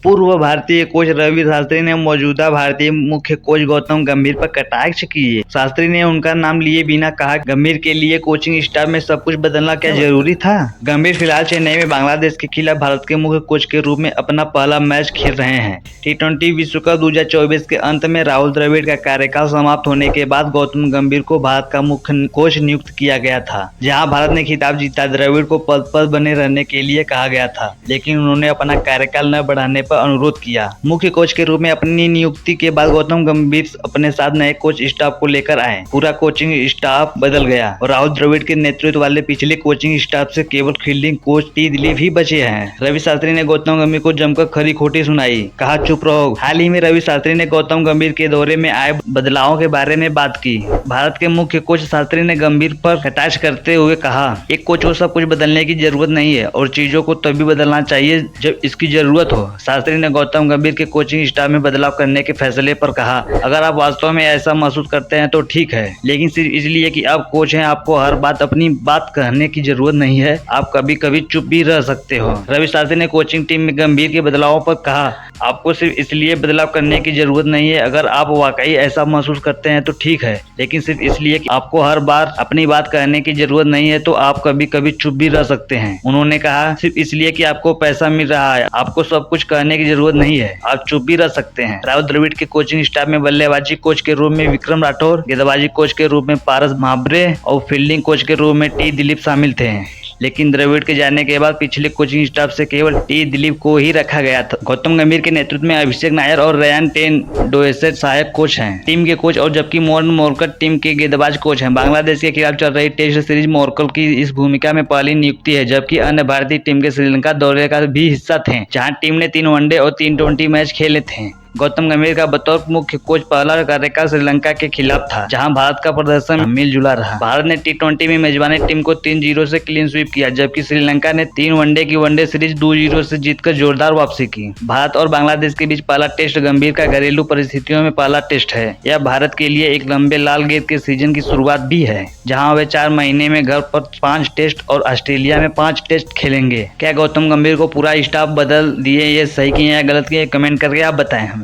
पूर्व भारतीय कोच रवि शास्त्री ने मौजूदा भारतीय मुख्य कोच गौतम गंभीर पर कटाक्ष किए। शास्त्री ने उनका नाम लिए बिना कहा, गंभीर के लिए कोचिंग स्टाफ में सब कुछ बदलना क्या जरूरी था? गंभीर फिलहाल चेन्नई में बांग्लादेश के खिलाफ भारत के मुख्य कोच के रूप में अपना पहला मैच खेल रहे हैं। टी20 विश्व कप 2024 के अंत में राहुल द्रविड़ का कार्यकाल समाप्त होने के बाद गौतम गंभीर को भारत का मुख्य कोच नियुक्त किया गया था। जहां भारत ने खिताब जीता, द्रविड़ को पद पर बने रहने के लिए कहा गया था, लेकिन उन्होंने अपना कार्यकाल न बढ़ाने पर अनुरोध किया। मुख्य कोच के रूप में अपनी नियुक्ति के बाद गौतम गंभीर अपने साथ नए कोच स्टाफ को लेकर आए। पूरा कोचिंग स्टाफ बदल गया और राहुल द्रविड़ के नेतृत्व वाले पिछले कोचिंग स्टाफ से केवल फील्डिंग कोच टी दिलीप ही बचे हैं। रवि शास्त्री ने गौतम गंभीर को जमकर खरी खोटी सुनाई, कहा चुप रहो। हाल ही में रवि शास्त्री ने गौतम गंभीर के दौरे में आए बदलावों के बारे में बात की। भारत के मुख्य कोच शास्त्री ने गंभीर पर कटाक्ष करते हुए कहा, एक कोच को सब कुछ बदलने की जरूरत नहीं है और चीजों को तभी बदलना चाहिए जब इसकी जरूरत हो। शास्त्री ने गौतम गंभीर के कोचिंग स्टाफ में बदलाव करने के फैसले पर कहा, अगर आप वास्तव में ऐसा महसूस करते हैं तो ठीक है, लेकिन सिर्फ इसलिए कि आप कोच हैं आपको हर बात अपनी बात कहने की जरूरत नहीं है। आप कभी कभी चुप भी रह सकते हो। रवि शास्त्री ने कोचिंग टीम में गंभीर के बदलावों पर कहा, आपको सिर्फ इसलिए बदलाव करने की जरूरत नहीं है, अगर आप वाकई ऐसा महसूस करते हैं तो ठीक है, लेकिन सिर्फ इसलिए कि आपको हर बार अपनी बात कहने की जरूरत नहीं है तो आप कभी कभी चुप भी रह सकते हैं। उन्होंने कहा, सिर्फ इसलिए कि आपको पैसा मिल रहा है आपको सब कुछ कहने की जरूरत नहीं है, आप चुप भी रह सकते हैं। राहुल द्रविड़ के कोचिंग स्टाफ में बल्लेबाजी कोच के रूप में विक्रम राठौर, गेंदबाजी कोच के रूप में पारस म्हात्रे और फील्डिंग कोच के रूप में टी दिलीप शामिल थे, लेकिन द्रविड़ के जाने के बाद पिछले कोचिंग स्टाफ से केवल टी दिलीप को ही रखा गया था। गौतम गंभीर के नेतृत्व में अभिषेक नायर और रयान टेंडुलकर सहायक कोच हैं, टीम के कोच, और जबकि मोहन मोरकल टीम के गेंदबाज कोच हैं। बांग्लादेश के खिलाफ चल रही टेस्ट सीरीज मोरकल की इस भूमिका में पहली नियुक्ति है, जबकि अन्य भारतीय टीम के श्रीलंका दौरे का भी हिस्सा थे, जहाँ टीम ने 3 वनडे और 3 टी20 मैच खेले थे। गौतम गंभीर का बतौर मुख्य कोच पहला कार्यकाल श्रीलंका के खिलाफ था, जहां भारत का प्रदर्शन मिलजुला रहा। भारत ने टी20 में मेजबानी टीम को 3-0 से क्लीन स्वीप किया, जबकि श्रीलंका ने 3 वनडे की वनडे सीरीज 2-0 से जीतकर जोरदार वापसी की। भारत और बांग्लादेश के बीच पहला टेस्ट गंभीर का घरेलू परिस्थितियों में पहला टेस्ट है। यह भारत के लिए एक लंबे लाल गेंद के सीजन की शुरुआत भी है, जहाँ वे 4 महीने में घर पर 5 टेस्ट और ऑस्ट्रेलिया में 5 टेस्ट खेलेंगे। क्या गौतम गंभीर को पूरा स्टाफ बदल दिए ये सही किए या गलत किए, कमेंट करके आप बताएं हमें।